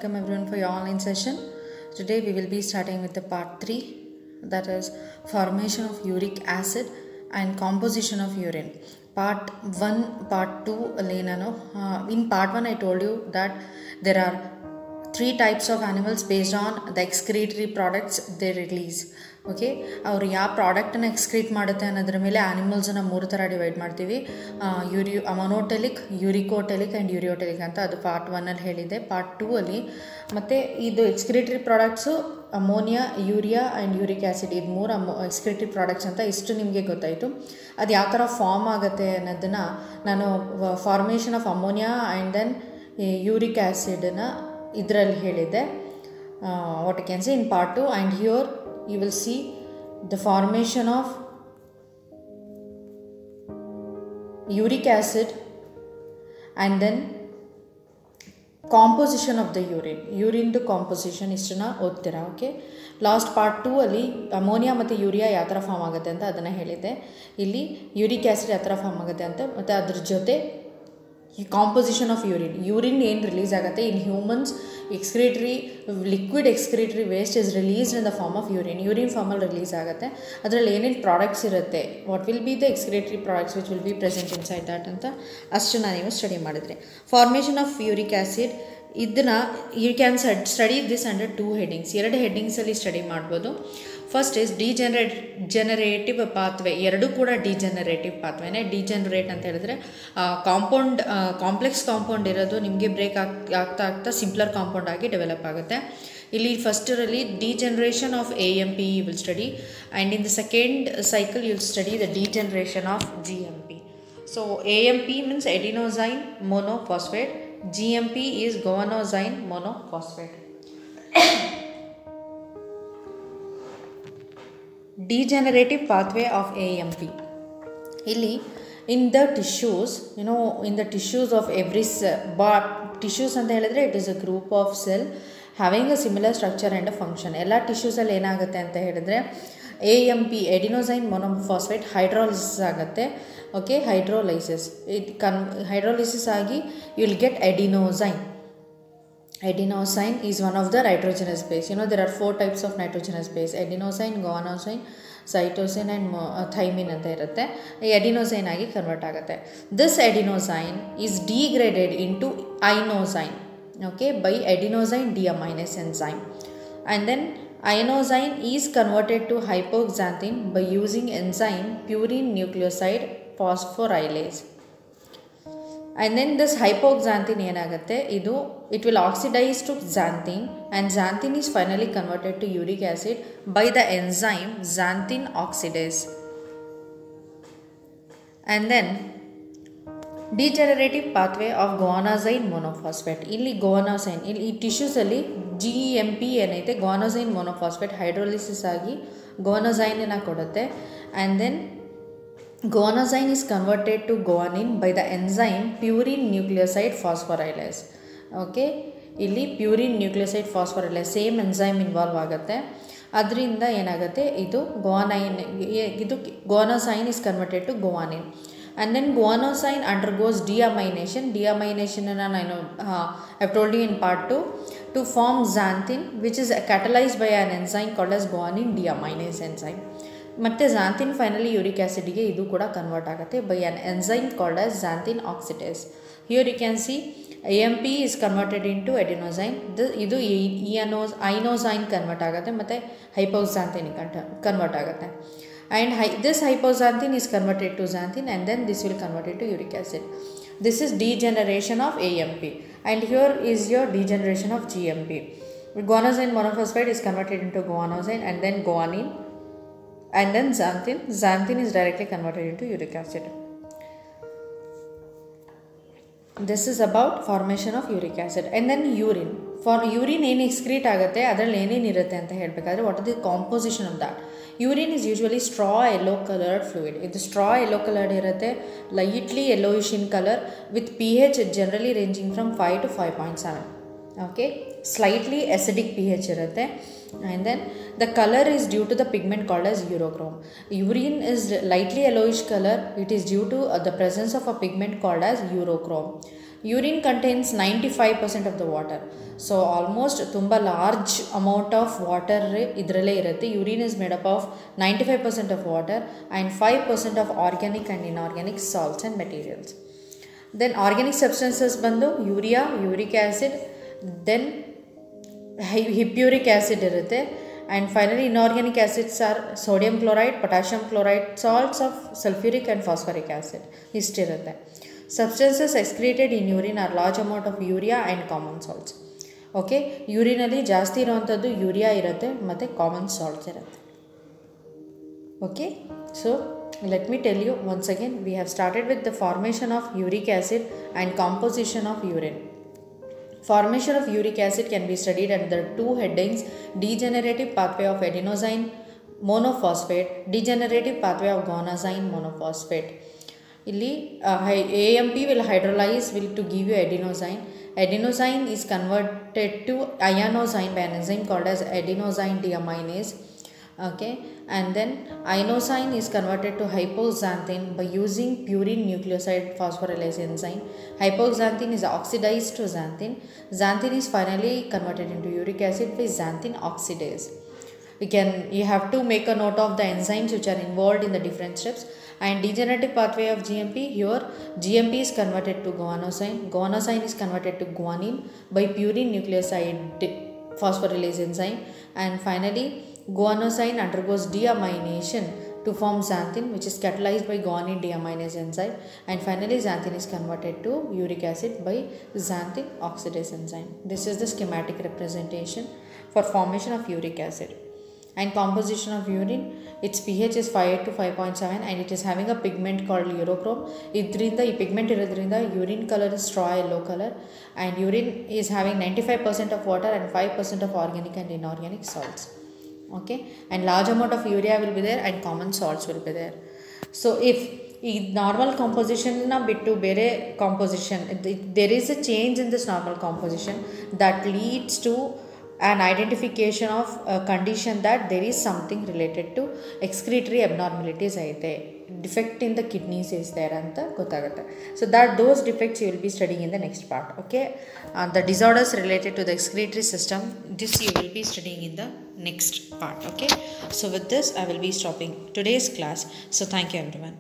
welcome everyone for your online session. Today we will be starting with the part 3, that is formation of uric acid and composition of urine. Part 1, part 2 in part 1 I told you that there are 3 types of animals based on the excretory products they release. Okay ಅವ್ರು ಯಾವ ಪ್ರಾಡಕ್ಟನ್ನು excrete ಮಾಡುತ್ತೆ ಅನ್ನೋದ್ರ ಮೇಲೆ ಆ್ಯನಿಮಲ್ಸನ್ನು 3 ಥರ divide ಮಾಡ್ತೀವಿ. ಅಮೋನೋಟೆಲಿಕ್, ಯೂರಿಕೋಟೆಲಿಕ್ and ಯೂರಿಯೋಟೆಲಿಕ್ ಅಂತ ಅದು ಪಾರ್ಟ್ 1ಅಲ್ಲಿ ಹೇಳಿದೆ. ಪಾರ್ಟ್ 2ಅಲ್ಲಿ ಮತ್ತು ಇದು excretory products ammonia, urea and uric acid, ಇದು 3 ಎಕ್ಸ್ಕ್ರಿಟರಿ ಪ್ರಾಡಕ್ಟ್ಸ್ ಅಂತ ಇಷ್ಟು ನಿಮಗೆ ಗೊತ್ತಾಯಿತು. ಅದು ಯಾವ ಥರ ಫಾರ್ಮ್ ಆಗುತ್ತೆ ಅನ್ನೋದನ್ನು ನಾನು formation of ammonia and then uric ಆ್ಯಸಿಡನ್ನು ಇದರಲ್ಲಿ ಹೇಳಿದ್ದೆ. What you can say in part 2 and here you will see the formation of uric acid and then composition of the urine to composition ಇಷ್ಟನ್ನ ಓದ್ತೀರಾ. Okay, last part 2 ಅಲ್ಲಿ ammonia ಮತ್ತು urea ಯಾವ ಥರ form ಆಗುತ್ತೆ ಅಂತ ಅದನ್ನು ಹೇಳಿದ್ದೆ. ಇಲ್ಲಿ ಯೂರಿಕ್ ಆ್ಯಸಿಡ್ ಯಾವ ಥರ ಫಾರ್ಮ್ ಆಗುತ್ತೆ ಅಂತ, ಮತ್ತು ಅದ್ರ ಜೊತೆ ಕಾಂಪೋಸಿಷನ್ ಆಫ್ ಯೂರಿನ್ ಏನು ರಿಲೀಸ್ ಆಗುತ್ತೆ in humans. Liquid excretory waste is released in the form of urine ಫಾರ್ಮಲ್ಲಿ ರಿಲೀಸ್ ಆಗುತ್ತೆ. ಅದರಲ್ಲಿ ಏನೇನು ಪ್ರಾಡಕ್ಟ್ಸ್ ಇರುತ್ತೆ, what will be the excretory products which will be present inside that ಅಂತ ಅಷ್ಟನ್ನು ನೀವು ಸ್ಟಡಿ ಮಾಡಿದ್ರಿ. ಫಾರ್ಮೇಷನ್ ಆಫ್ ಯೂರಿಕ್ ಆ್ಯಸಿಡ್, ಇದನ್ನು you can study this under 2 headings. 2 ಹೆಡ್ಡಿಂಗ್ಸಲ್ಲಿ ಸ್ಟಡಿ ಮಾಡ್ಬೋದು. First is degenerative pathway. ಎರಡೂ ಕೂಡ ಡಿಜೆನರೇಟಿವ್ ಪಾತ್ವೆನೇ. ಡಿಜೆನರೇಟ್ ಅಂತ ಹೇಳಿದ್ರೆ ಕಾಂಪ್ಲೆಕ್ಸ್ ಕಾಂಪೌಂಡ್ ಇರೋದು ನಿಮಗೆ ಬ್ರೇಕ್ ಆಗ್ತಾ ಆಗ್ತಾ ಸಿಂಪ್ಲರ್ ಕಾಂಪೌಂಡ್ ಆಗಿ ಡೆವಲಪ್ ಆಗುತ್ತೆ. ಇಲ್ಲಿ ಫಸ್ಟರಲ್ಲಿ degeneration of AMP you will study, and in the second cycle you will study the degeneration of GMP. So AMP means adenosine monophosphate, GMP is guanosine monophosphate. Degenerative pathway of AMP. Illi in the tissues, in the tissues of every cell, tissues anta helidre it is a group of cell having a similar structure and a function. Ella tissues alli enagutte anta helidre AMP adenosine monophosphate hydrolysis ಆಗುತ್ತೆ. Okay, hydrolysis ಆಗಿ you will get adenosine. Adenosine is one of the nitrogenous base. There are 4 types of nitrogenous base: adenosine, guanosine, cytosine and thymine ಅಂತ ಇರುತ್ತೆ. ಈ adenosine ಆಗಿ convert ಆಗುತ್ತೆ. This adenosine is degraded into inosine, okay, by adenosine deaminase enzyme, and then inosine is converted to hypoxanthine by using enzyme purine nucleoside phosphorylase. And then this hypoxanthine ಏನಾಗುತ್ತೆ, it will oxidize to xanthine, and xanthine is finally converted to uric acid by the enzyme xanthine oxidase. And then degenerative pathway of guanosine monophosphate. ಇಲ್ಲಿ guanosine, ಇಲ್ಲಿ ಈ ಟಿಶ್ಯೂಸಲ್ಲಿ GMP ಏನೈತೆ, ಗುವಾನೋಸೈನ್ ಮೊನೋಫಾಸ್ಫೇಟ್ hydrolysis ಆಗಿ ಗುವಾನೋಸೈನನ್ನು ಕೊಡುತ್ತೆ. And then guanosine is converted to guanine by the enzyme purine nucleoside phosphorylase. Okay, ಇಲ್ಲಿ purine nucleoside phosphorylase same enzyme involve ಆಗುತ್ತೆ. ಅದರಿಂದ ಏನಾಗುತ್ತೆ, ಇದು guanosine is converted to guanine. And then guanosine undergoes ಡಿಅಮೈನೇಷನನ್ನು ನಾನು I told you in part 2 to form xanthine which is catalyzed by an enzyme called as guanine deaminase enzyme. ಮತ್ತು xanthine finally uric ಆ್ಯಸಿಡ್ಗೆ ಇದು ಕೂಡ convert ಆಗುತ್ತೆ by an enzyme called as xanthine oxidase. Here you can see AMP is converted into adenosine. ಇದು ಐನೋಸೈನ್ convert ಆಗುತ್ತೆ ಮತ್ತು hypoxanthine convert ಆಗುತ್ತೆ. And this hypoxanthine is converted to xanthine, and then this will convert it to uric acid. This is degeneration of AMP, and here is your degeneration of GMP. Guanosine monophosphate is converted into guanosine and then guanine, and then xanthine is directly converted into uric acid. This is about formation of uric acid. And then urine. For urine ಏನು excrete ಆಗುತ್ತೆ, ಅದರಲ್ಲಿ ಏನೇನಿರುತ್ತೆ ಅಂತ ಹೇಳಬೇಕಾದ್ರೆ what are the composition of that. Urine is usually straw yellow coloured fluid. ಇದು straw yellow coloured ಇರುತ್ತೆ, lightly yellowish in colour, with pH generally ranging from 5 to 5.7. Okay, slightly acidic pH ಇರುತ್ತೆ. And then the color is due to the pigment called as urochrome. Urine is lightly yellowish color. It is due to the presence of a pigment called as urochrome. Urine contains 95% of the water. So almost ತುಂಬ large amount of water ಇದರಲ್ಲೇ ಇರುತ್ತೆ. Urine is made up of 95% of water and 5% of organic and inorganic salts and materials. Then organic substances ಬಂದು urea, uric acid, then hippuric acid ಇರುತ್ತೆ. And finally inorganic acids are sodium chloride, potassium chloride, salts of sulphuric and phosphoric acid ಇಷ್ಟಿರುತ್ತೆ. Substances excreted in urine are large amount of urea and common salts. Okay, ಯೂರಿನಲ್ಲಿ ಜಾಸ್ತಿ ಇರೋವಂಥದ್ದು urea ಇರುತ್ತೆ ಮತ್ತು common salts ಇರುತ್ತೆ. Okay, so let me tell you once again, we have started with the formation of uric acid and composition of urine. Formation of uric acid can be studied under two headings: degenerative pathway of adenosine monophosphate, degenerative pathway of guanosine monophosphate. Illi AMP will hydrolyze to give you adenosine. Adenosine is converted to ionosine by an enzyme called as adenosine deaminase. Okay, and then inosine is converted to hypoxanthine by using purine nucleoside phosphorylase enzyme. Hypoxanthine is oxidized to xanthine. Xanthine is finally converted into uric acid by xanthine oxidase. You have to make a note of the enzymes which are involved in the different steps. And degenerative pathway of GMP, here GMP is converted to guanosine. Guanosine is converted to guanine by purine nucleoside phosphorylase enzyme. And finally guanosine undergoes deamination to form xanthine, which is catalyzed by guanine deaminase enzyme. And finally xanthine is converted to uric acid by xanthine oxidase enzyme. This is the schematic representation for formation of uric acid. And composition of urine, its pH is 5 to 5.7 and it is having a pigment called urochrome. Idrinda ee pigment irodrinda urine color is straw yellow color, and urine is having 95% of water and 5% of organic and inorganic salts. Okay, and large amount of urea will be there and common salts will be there. So if normal composition na bittu bere composition, there is a change in this normal composition that leads to an identification of a condition that there is something related to excretory abnormalities aite, defect in the kidneys is there anta gottagutta. So that those defects you will be studying in the next part. Okay, the disorders related to the excretory system, this you will be studying in the next part. Okay, so with this I will be stopping today's class. So thank you everyone.